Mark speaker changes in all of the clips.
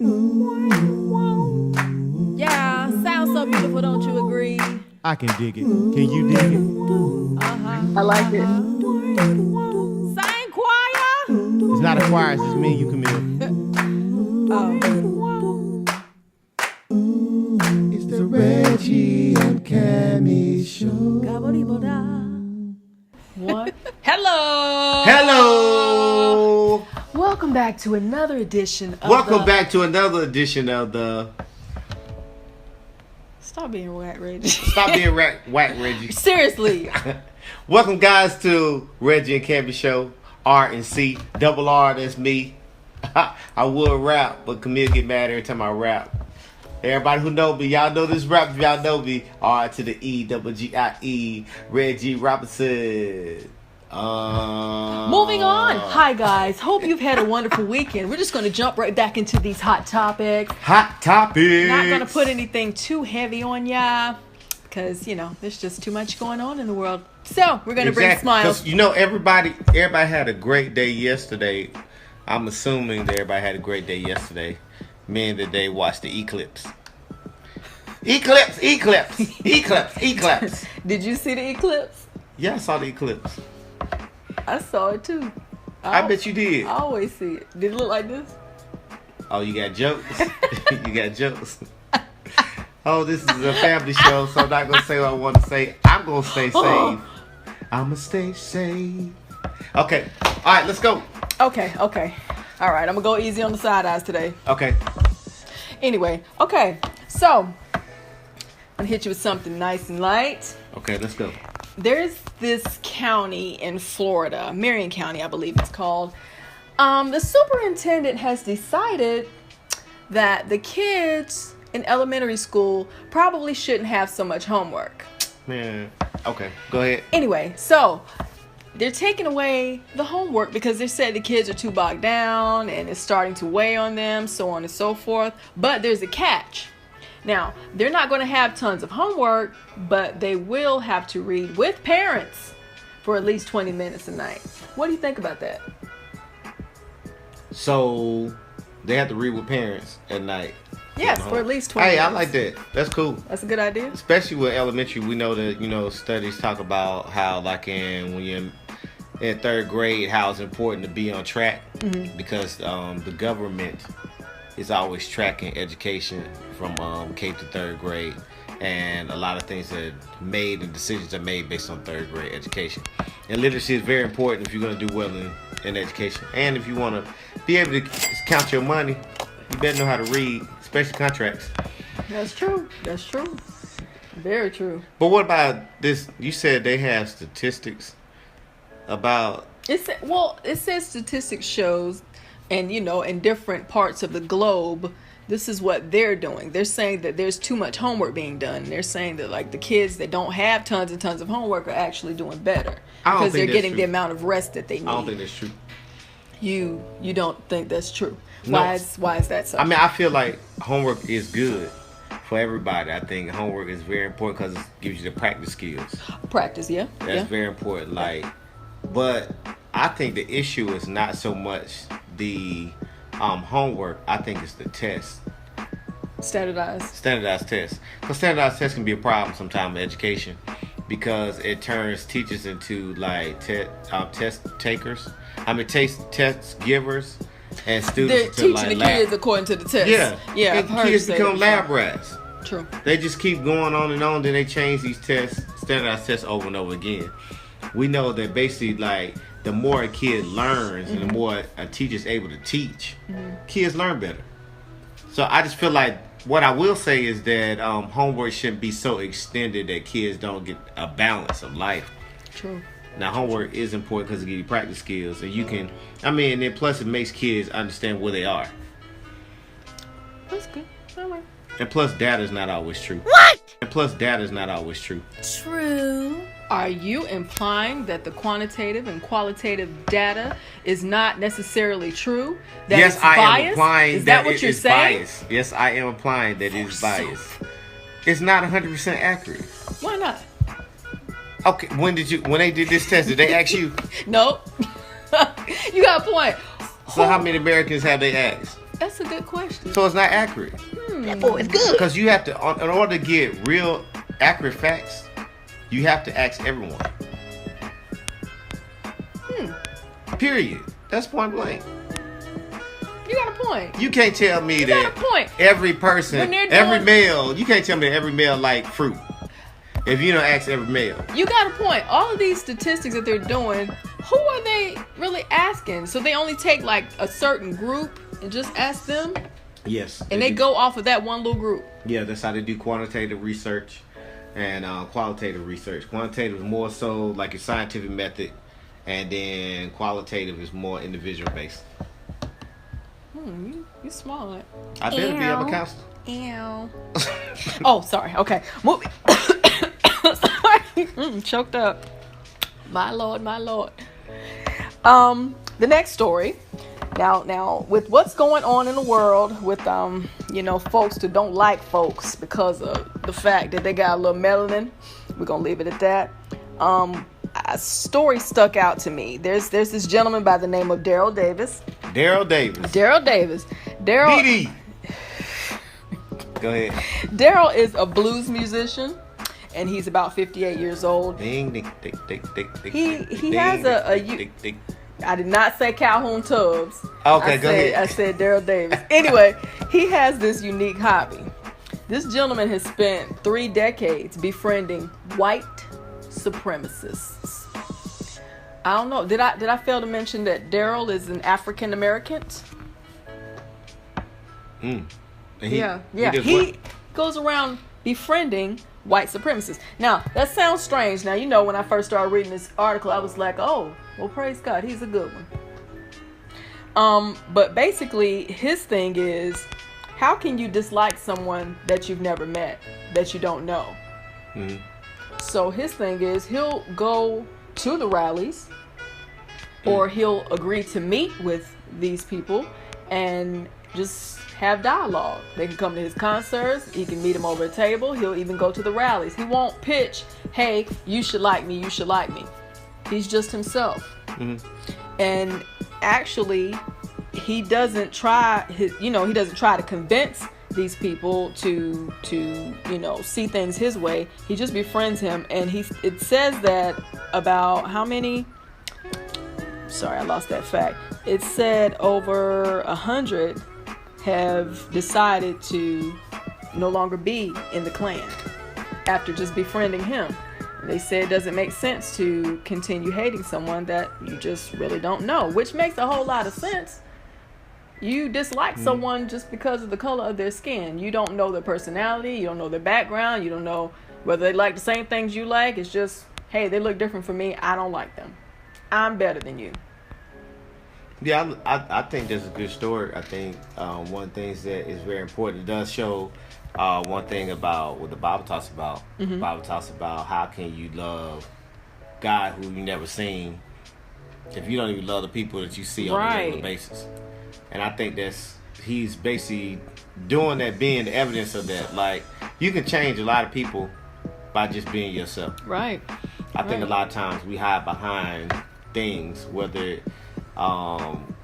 Speaker 1: Yeah, sounds so beautiful, don't you agree?
Speaker 2: I can dig it. Can you dig it?
Speaker 3: I like it.
Speaker 1: Sing choir.
Speaker 2: It's not a choir, it's just me and you, Camille. It's the Reggie and Cami show.
Speaker 1: What? Hello.
Speaker 2: Hello.
Speaker 1: Welcome back to another edition of
Speaker 2: Welcome back to another edition of the...
Speaker 1: Stop being whack, Reggie.
Speaker 2: Stop being whack, Reggie.
Speaker 1: Seriously.
Speaker 2: Welcome, guys, to Reggie and Cami show. R and C. Double R, that's me. I would rap, but Camille get mad every time I rap. Everybody who know me, y'all know this rap. If y'all know me, R to the E, double G-I-E, Reggie Robinson.
Speaker 1: Moving on. Hi, guys. Hope you've had a wonderful weekend. We're just going to jump right back into these hot topics.
Speaker 2: Hot topics.
Speaker 1: Not going to put anything too heavy on ya because, you know, there's just too much going on in the world. So, we're going to bring smiles.
Speaker 2: You know, everybody had a great day yesterday. I'm assuming that everybody had a great day yesterday. Meaning that they watched the eclipse. Eclipse.
Speaker 1: Did you see the eclipse?
Speaker 2: Yeah, I saw the eclipse.
Speaker 1: I saw it too.
Speaker 2: I bet you did.
Speaker 1: I always see it. Did it look like this?
Speaker 2: Oh, you got jokes? You got jokes? Oh, this is a family show, so I'm not going to say what I want to say. I'm going to stay safe. I'm going to stay safe. Okay. All right, let's go.
Speaker 1: Okay. All right, I'm going to go easy on the side eyes today.
Speaker 2: Okay.
Speaker 1: Anyway, okay. So, I'm going to hit you with something nice and light.
Speaker 2: Okay, let's go.
Speaker 1: There's this county in Florida, Marion County, I believe it's called. The superintendent has decided that the kids in elementary school probably shouldn't have so much homework.
Speaker 2: Man, okay, go ahead.
Speaker 1: Anyway, so they're taking away the homework because they said the kids are too bogged down and it's starting to weigh on them, so on and so forth. But there's a catch. Now, they're not going to have tons of homework, but they will have to read with parents for at least 20 minutes a night. What do you think about that?
Speaker 2: So, they have to read with parents at night.
Speaker 1: Yes, for at least 20 minutes.
Speaker 2: Hey, I like that. That's cool.
Speaker 1: That's a good idea.
Speaker 2: Especially with elementary, we know that, studies talk about how, like, when you're in third grade, how it's important to be on track because the government is always tracking education from K to third grade, and a lot of things that are made and decisions are made based on third grade education. And literacy is very important if you're going to do well in education, and if you want to be able to count your money, you better know how to read, especially contracts. That's true.
Speaker 1: Very true.
Speaker 2: But what about this? You said they have statistics about...
Speaker 1: It says statistics shows, and in different parts of the globe, this is what they're doing. They're saying that there's too much homework being done. They're saying that, like, the kids that don't have tons and tons of homework are actually doing better because they're getting the amount of rest that they need.
Speaker 2: I don't think that's true.
Speaker 1: You don't think that's true?
Speaker 2: No.
Speaker 1: Why is that so?
Speaker 2: I mean, I feel like homework is good for everybody. I think homework is very important because it gives you the practice skills.
Speaker 1: Practice, yeah.
Speaker 2: That's very important. But I think the issue is not so much the homework. I think it's the test.
Speaker 1: Standardized
Speaker 2: tests. Because standardized tests can be a problem sometimes in education because it turns teachers into test takers. Test givers and students
Speaker 1: they're teaching the kids according to the test.
Speaker 2: Yeah.
Speaker 1: I've heard
Speaker 2: kids
Speaker 1: you say
Speaker 2: become
Speaker 1: that
Speaker 2: lab rats.
Speaker 1: True.
Speaker 2: They just keep going on and on. Then they change these standardized tests over and over again. We know that basically, the more a kid learns and the more a teacher's able to teach, kids learn better. So I just feel like what I will say is that homework shouldn't be so extended that kids don't get a balance of life.
Speaker 1: True.
Speaker 2: Now, homework is important because it gives you practice skills, and you can, and then plus it makes kids understand where they are.
Speaker 1: That's good. All right.
Speaker 2: And plus, data is not always true.
Speaker 1: True. Are you implying that the quantitative and qualitative data is not necessarily true? That
Speaker 2: Yes,
Speaker 1: it's
Speaker 2: I
Speaker 1: biased?
Speaker 2: am implying
Speaker 1: is that what
Speaker 2: it
Speaker 1: you're
Speaker 2: is
Speaker 1: saying?
Speaker 2: biased. Yes, I am implying that it is biased. It's not 100% accurate.
Speaker 1: Why not?
Speaker 2: Okay, when they did this test, did they ask you?
Speaker 1: Nope. You got a point.
Speaker 2: So how many Americans have they asked?
Speaker 1: That's a good question.
Speaker 2: So it's not accurate.
Speaker 3: That boy is good.
Speaker 2: Because you have to, in order to get real accurate facts, you have to ask everyone. Period. That's point blank.
Speaker 1: You got a point.
Speaker 2: You can't tell me
Speaker 1: You
Speaker 2: that
Speaker 1: got a point.
Speaker 2: every person,
Speaker 1: When they're
Speaker 2: every
Speaker 1: doing-
Speaker 2: male, you can't tell me that every male like fruit. If you don't ask every male.
Speaker 1: You got a point. All of these statistics that they're doing, who are they really asking? So they only take like a certain group and just ask them?
Speaker 2: Yes.
Speaker 1: And they go off of that one little group?
Speaker 2: Yeah, that's how they do quantitative research and qualitative research. Quantitative is more so like a scientific method, and then qualitative is more individual based.
Speaker 1: You smart.
Speaker 2: I better be. I'm a counselor.
Speaker 1: Ew. Oh, sorry. Okay. Moving. Sorry. Choked up. My Lord, my Lord. The next story. Now, with what's going on in the world with folks that don't like folks because of the fact that they got a little melanin, we're gonna leave it at that. A story stuck out to me. There's this gentleman by the name of Daryl Davis.
Speaker 2: Daryl Davis.
Speaker 1: Daryl.
Speaker 2: Go ahead.
Speaker 1: Daryl is a blues musician, and he's about 58 years old.
Speaker 2: Ding, ding, ding, ding, ding, ding,
Speaker 1: He has I did not say Calhoun Tubbs.
Speaker 2: Okay, go ahead.
Speaker 1: I said Daryl Davis. Anyway, he has this unique hobby. This gentleman has spent 3 decades befriending white supremacists. I don't know. Did I fail to mention that Daryl is an African American? He goes around befriending white supremacists. Now, that sounds strange. Now, when I first started reading this article, I was like, oh, well, praise God, he's a good one. But basically, his thing is, how can you dislike someone that you've never met, that you don't know? Mm-hmm. So his thing is, he'll go to the rallies, or he'll agree to meet with these people and just have dialogue. They can come to his concerts. He can meet them over a table. He'll even go to the rallies. He won't pitch, hey, you should like me, you should like me. He's just himself. Mm-hmm. And actually, he doesn't try to convince these people to see things his way. He just befriends him, and it says that about how many, sorry, I lost that fact. It said over 100 have decided to no longer be in the Klan after just befriending him. They say it doesn't make sense to continue hating someone that you just really don't know, which makes a whole lot of sense. You dislike someone just because of the color of their skin. You don't know their personality. You don't know their background. You don't know whether they like the same things you like. It's just, hey, they look different from me. I don't like them. I'm better than you.
Speaker 2: Yeah, I think that's a good story. I think one of the things that is very important, it does show one thing about what the Bible talks about. Mm-hmm. The Bible talks about how can you love God who you never seen if you don't even love the people that you see on a regular basis. And I think he's basically doing that, being the evidence of that. Like, you can change a lot of people by just being yourself.
Speaker 1: Right.
Speaker 2: I think a lot of times we hide behind things, whether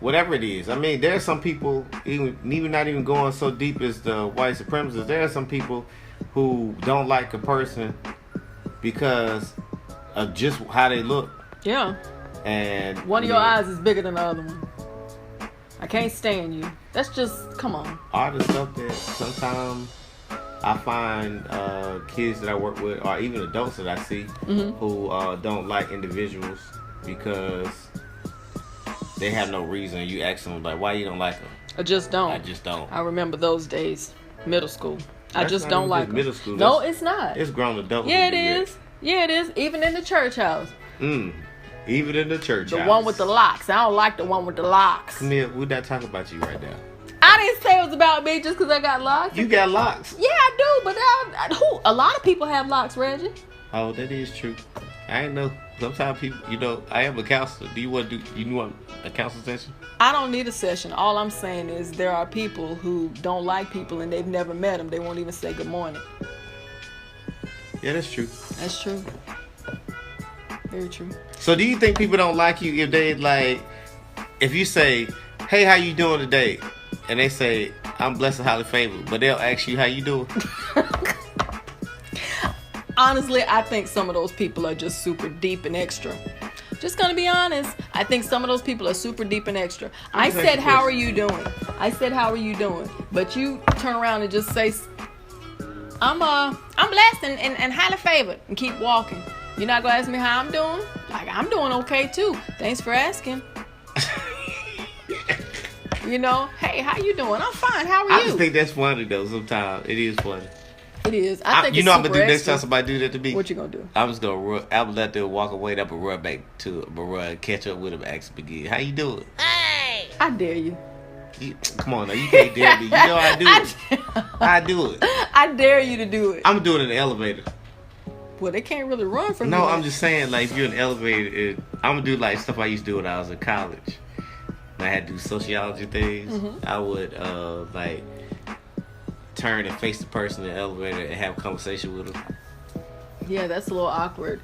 Speaker 2: whatever it is. I mean, there are some people, even not even going so deep as the white supremacists, there are some people who don't like a person because of just how they look.
Speaker 1: Yeah.
Speaker 2: And
Speaker 1: one of your eyes is bigger than the other one. I can't stand you. That's just, come on.
Speaker 2: All the stuff that sometimes I find kids that I work with, or even adults that I see, who don't like individuals because they have no reason. You ask them, like, why you don't like them?
Speaker 1: I just don't. I remember those days, middle school. I just don't like them.
Speaker 2: Middle school.
Speaker 1: No, it's not.
Speaker 2: It's grown adults.
Speaker 1: Yeah, it is. Yeah, it is. Even in the church house.
Speaker 2: Even in the church house.
Speaker 1: The one with the locks. I don't like the one with the locks.
Speaker 2: Camille, we're not talking about you right now.
Speaker 1: I didn't say it was about me just because I got locks.
Speaker 2: You got locks.
Speaker 1: Yeah, I do, but a lot of people have locks, Reggie.
Speaker 2: Oh, that is true. I ain't know. Sometimes people, I am a counselor. You want a counseling session?
Speaker 1: I don't need a session. All I'm saying is there are people who don't like people and they've never met them. They won't even say good morning.
Speaker 2: Yeah, that's true.
Speaker 1: That's true. Very true.
Speaker 2: So do you think people don't like you if they if you say, hey, how you doing today? and they say, I'm blessed and highly favored, but they'll ask you how you doing.
Speaker 1: Honestly, I think some of those people are just super deep and extra. Just gonna be honest. I think some of those people are super deep and extra. I said, how are you doing? I said, how are you doing? But you turn around and just say, I'm blessed and highly favored, and keep walking. You're not gonna ask me how I'm doing? Like, I'm doing okay too. Thanks for asking. You know, hey, how you doing? I'm fine. How are you?
Speaker 2: I just think that's funny though. Sometimes it is funny.
Speaker 1: It is. I think
Speaker 2: you
Speaker 1: it's
Speaker 2: know what I'm gonna do
Speaker 1: super
Speaker 2: next time
Speaker 1: extra.
Speaker 2: somebody do that to me?
Speaker 1: What you gonna do?
Speaker 2: I'm just gonna I'm let them walk away. I'm gonna run back to him, catch up with him, ask him again. How you doing?
Speaker 1: Hey! I dare you.
Speaker 2: Come on now, you can't dare me. You know I do it. I do it.
Speaker 1: I dare you to do it.
Speaker 2: I'm gonna do it in the elevator.
Speaker 1: Well, they can't really run from
Speaker 2: No,
Speaker 1: you.
Speaker 2: I'm just saying, like, if you're in the elevator, I'm gonna do like stuff I used to do when I was in college. When I had to do sociology things.
Speaker 1: Mm-hmm.
Speaker 2: I would like turn and face the person in the elevator and have a conversation with them.
Speaker 1: Yeah, that's a little awkward.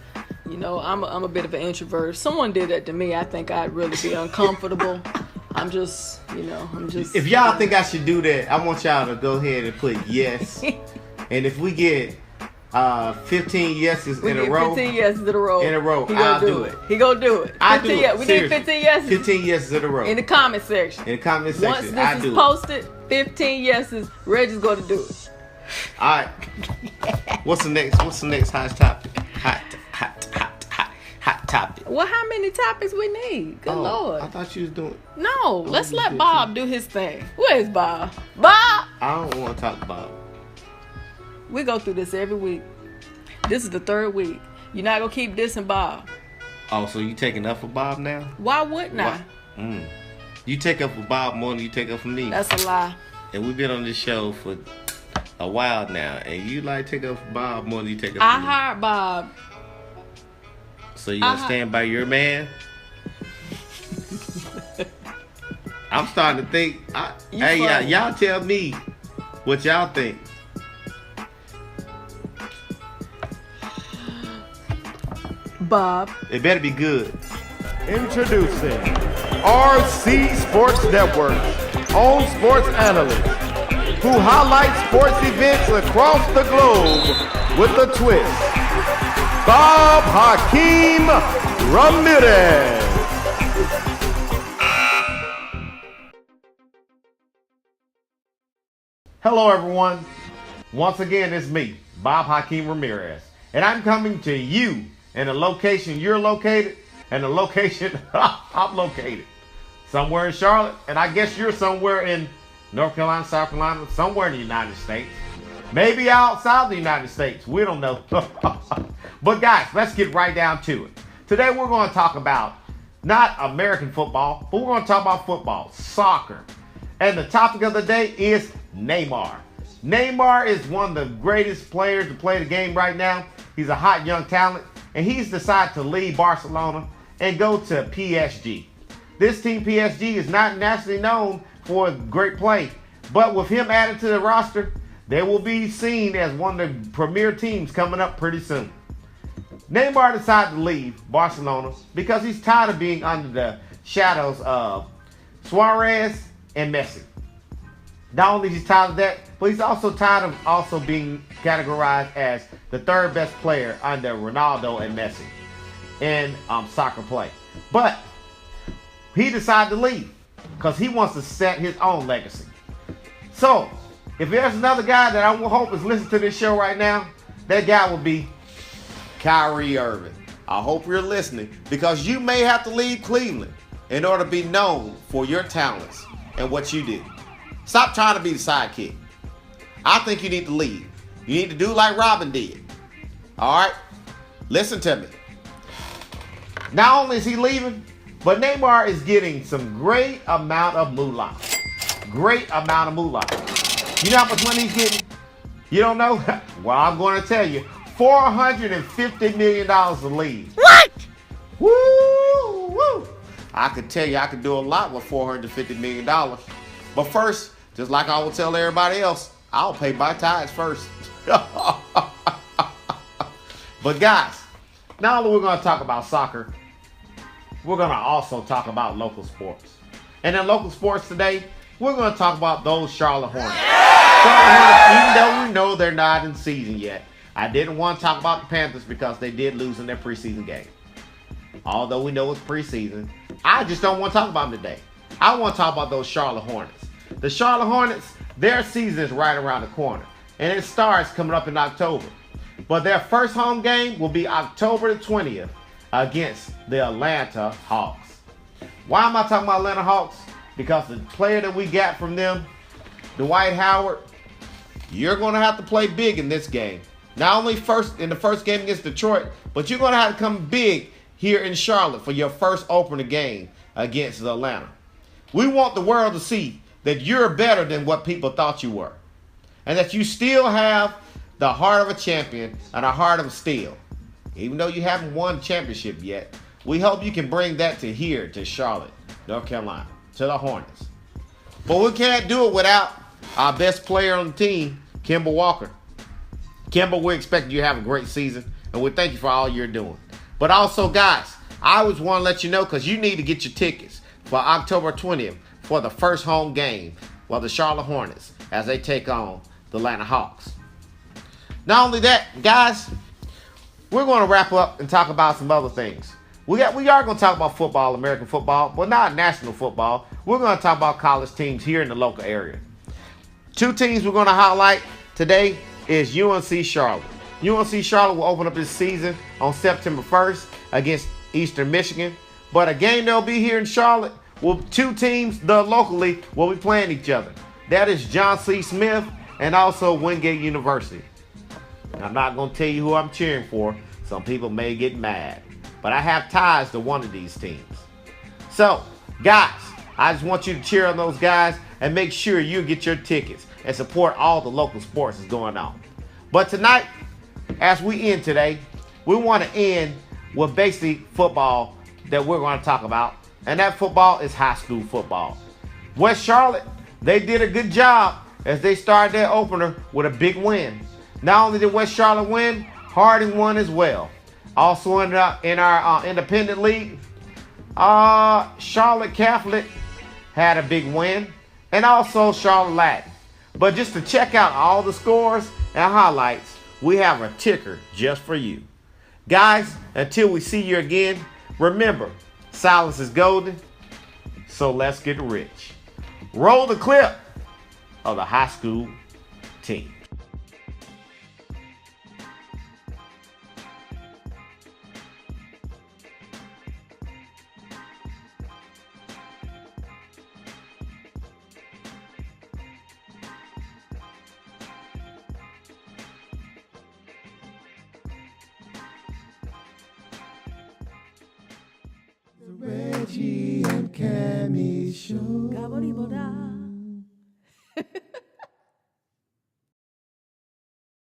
Speaker 1: You know, I'm a bit of an introvert. If someone did that to me, I think I'd really be uncomfortable. I'm just.
Speaker 2: If y'all think I should do that, I want y'all to go ahead and put yes. And if we get 15 yeses in a row.
Speaker 1: 15 yeses in a row.
Speaker 2: I'll do it.
Speaker 1: He gonna do it.
Speaker 2: I do it.
Speaker 1: We need 15 yeses.
Speaker 2: 15 yeses in a row.
Speaker 1: In the comment section.
Speaker 2: Once
Speaker 1: this is posted, 15 yeses, Reggie's gonna do it.
Speaker 2: All right. What's the next hot topic? Hot topic.
Speaker 1: Well, how many topics we need? Good Lord.
Speaker 2: I thought you was doing.
Speaker 1: No, let's let Bob do his thing. Where's Bob? Bob!
Speaker 2: I don't want to talk about.
Speaker 1: We go through this every week. This is the third week. You're not gonna keep dissing Bob.
Speaker 2: Oh, so you taking up for Bob now?
Speaker 1: Why wouldn't I?
Speaker 2: You take up for Bob more than you take up for me.
Speaker 1: That's a lie.
Speaker 2: And we've been on this show for a while now, and you like take up for Bob more than you take up for
Speaker 1: I
Speaker 2: me.
Speaker 1: hired Bob.
Speaker 2: So you gonna stand by your man? I'm starting to think. Y'all tell me what y'all think.
Speaker 1: Bob.
Speaker 2: It better be good.
Speaker 3: Introducing RC Sports Network, own sports analyst, who highlights sports events across the globe with a twist. Bob Hakeem Ramirez.
Speaker 2: Hello, everyone. Once again, it's me, Bob Hakeem Ramirez, and I'm coming to you in the location you're located and the location I'm located. Somewhere in Charlotte, and I guess you're somewhere in North Carolina, South Carolina, somewhere in the United States. Maybe outside the United States. We don't know. But guys, let's get right down to it. Today we're going to talk about not American football, but we're going to talk about football, soccer. And the topic of the day is Neymar. Neymar is one of the greatest players to play the game right now. He's a hot young talent, and he's decided to leave Barcelona and go to PSG. This team, PSG, is not nationally known for great play, but with him added to the roster, they will be seen as one of the premier teams coming up pretty soon. Neymar decided to leave Barcelona because he's tired of being under the shadows of Suarez and Messi. Not only is he tired of that, but he's also tired of also being categorized as the third best player under Ronaldo and Messi in soccer play. But he decided to leave because he wants to set his own legacy. So, if there's another guy that I hope is listening to this show right now, that guy will be Kyrie Irving. I hope you're listening because you may have to leave Cleveland in order to be known for your talents and what you do. Stop trying to be the sidekick. I think you need to leave. You need to do like Robin did. All right? Listen to me. Not only is he leaving, but Neymar is getting some great amount of moolah. Great amount of moolah. You know how much money he's getting? You don't know? Well, I'm going to tell you. $450 million to leave.
Speaker 1: What?
Speaker 2: Woo! Woo! I could tell you I could do a lot with $450 million. But first, just like I will tell everybody else, I'll pay my tithes first. But guys, not only we're going to talk about soccer, we're going to also talk about local sports. And in local sports today,
Speaker 3: we're going to talk about those Charlotte Hornets. Charlotte Hornets, even though we know they're not in season yet, I didn't want to talk about the Panthers because they did lose in their preseason game. Although we know it's preseason, I just don't want to talk about them today. I want to talk about those Charlotte Hornets. The Charlotte Hornets, their season is right around the corner, and it starts coming up in October. But their first home game will be October the 20th against the Atlanta Hawks. Why am I talking about Atlanta Hawks? Because the player that we got from them, Dwight Howard, you're going to have to play big in this game. Not only in the first game against Detroit, but you're going to have to come big here in Charlotte for your first opener game against Atlanta. We want the world to see that you're better than what people thought you were. And that you still have the heart of a champion and a heart of steel. Even though you haven't won championship yet, we hope you can bring that to here, to Charlotte, North Carolina, to the Hornets. But we can't do it without our best player on the team, Kemba Walker. Kemba, we expect you to have a great season, and we thank you for all you're doing. But also, guys, I always want to let you know, because you need to get your tickets for October 20th for the first home game for the Charlotte Hornets as they take on the Atlanta Hawks. Not only that, guys, we're going to wrap up and talk about some other things. We are going to talk about football, American football, but not national football. We're going to talk about college teams here in the local area. Two teams we're going to highlight today is UNC Charlotte. UNC Charlotte will open up this season on September 1st against Eastern Michigan. But a game that'll be here in Charlotte, two teams locally will be playing each other. That is John C. Smith and also Wingate University. I'm not going to tell you who I'm cheering for. Some people may get mad. But I have ties to one of these teams. So, guys, I just want you to cheer on those guys and make sure you get your tickets and support all the local sports that's going on. But tonight, as we end today, we want to end with basically football that we're going to talk about. And that football is high school football. West Charlotte, they did a good job as they started their opener with a big win. Not only did West Charlotte win, Harding won as well. Also in our independent league, Charlotte Catholic had a big win, and also Charlotte Latin. But just to check out all the scores and highlights, we have a ticker just for you. Guys, until we see you again, remember, silence is golden, so let's get rich. Roll the clip of the high school team.
Speaker 4: The Reggie and Cami Show.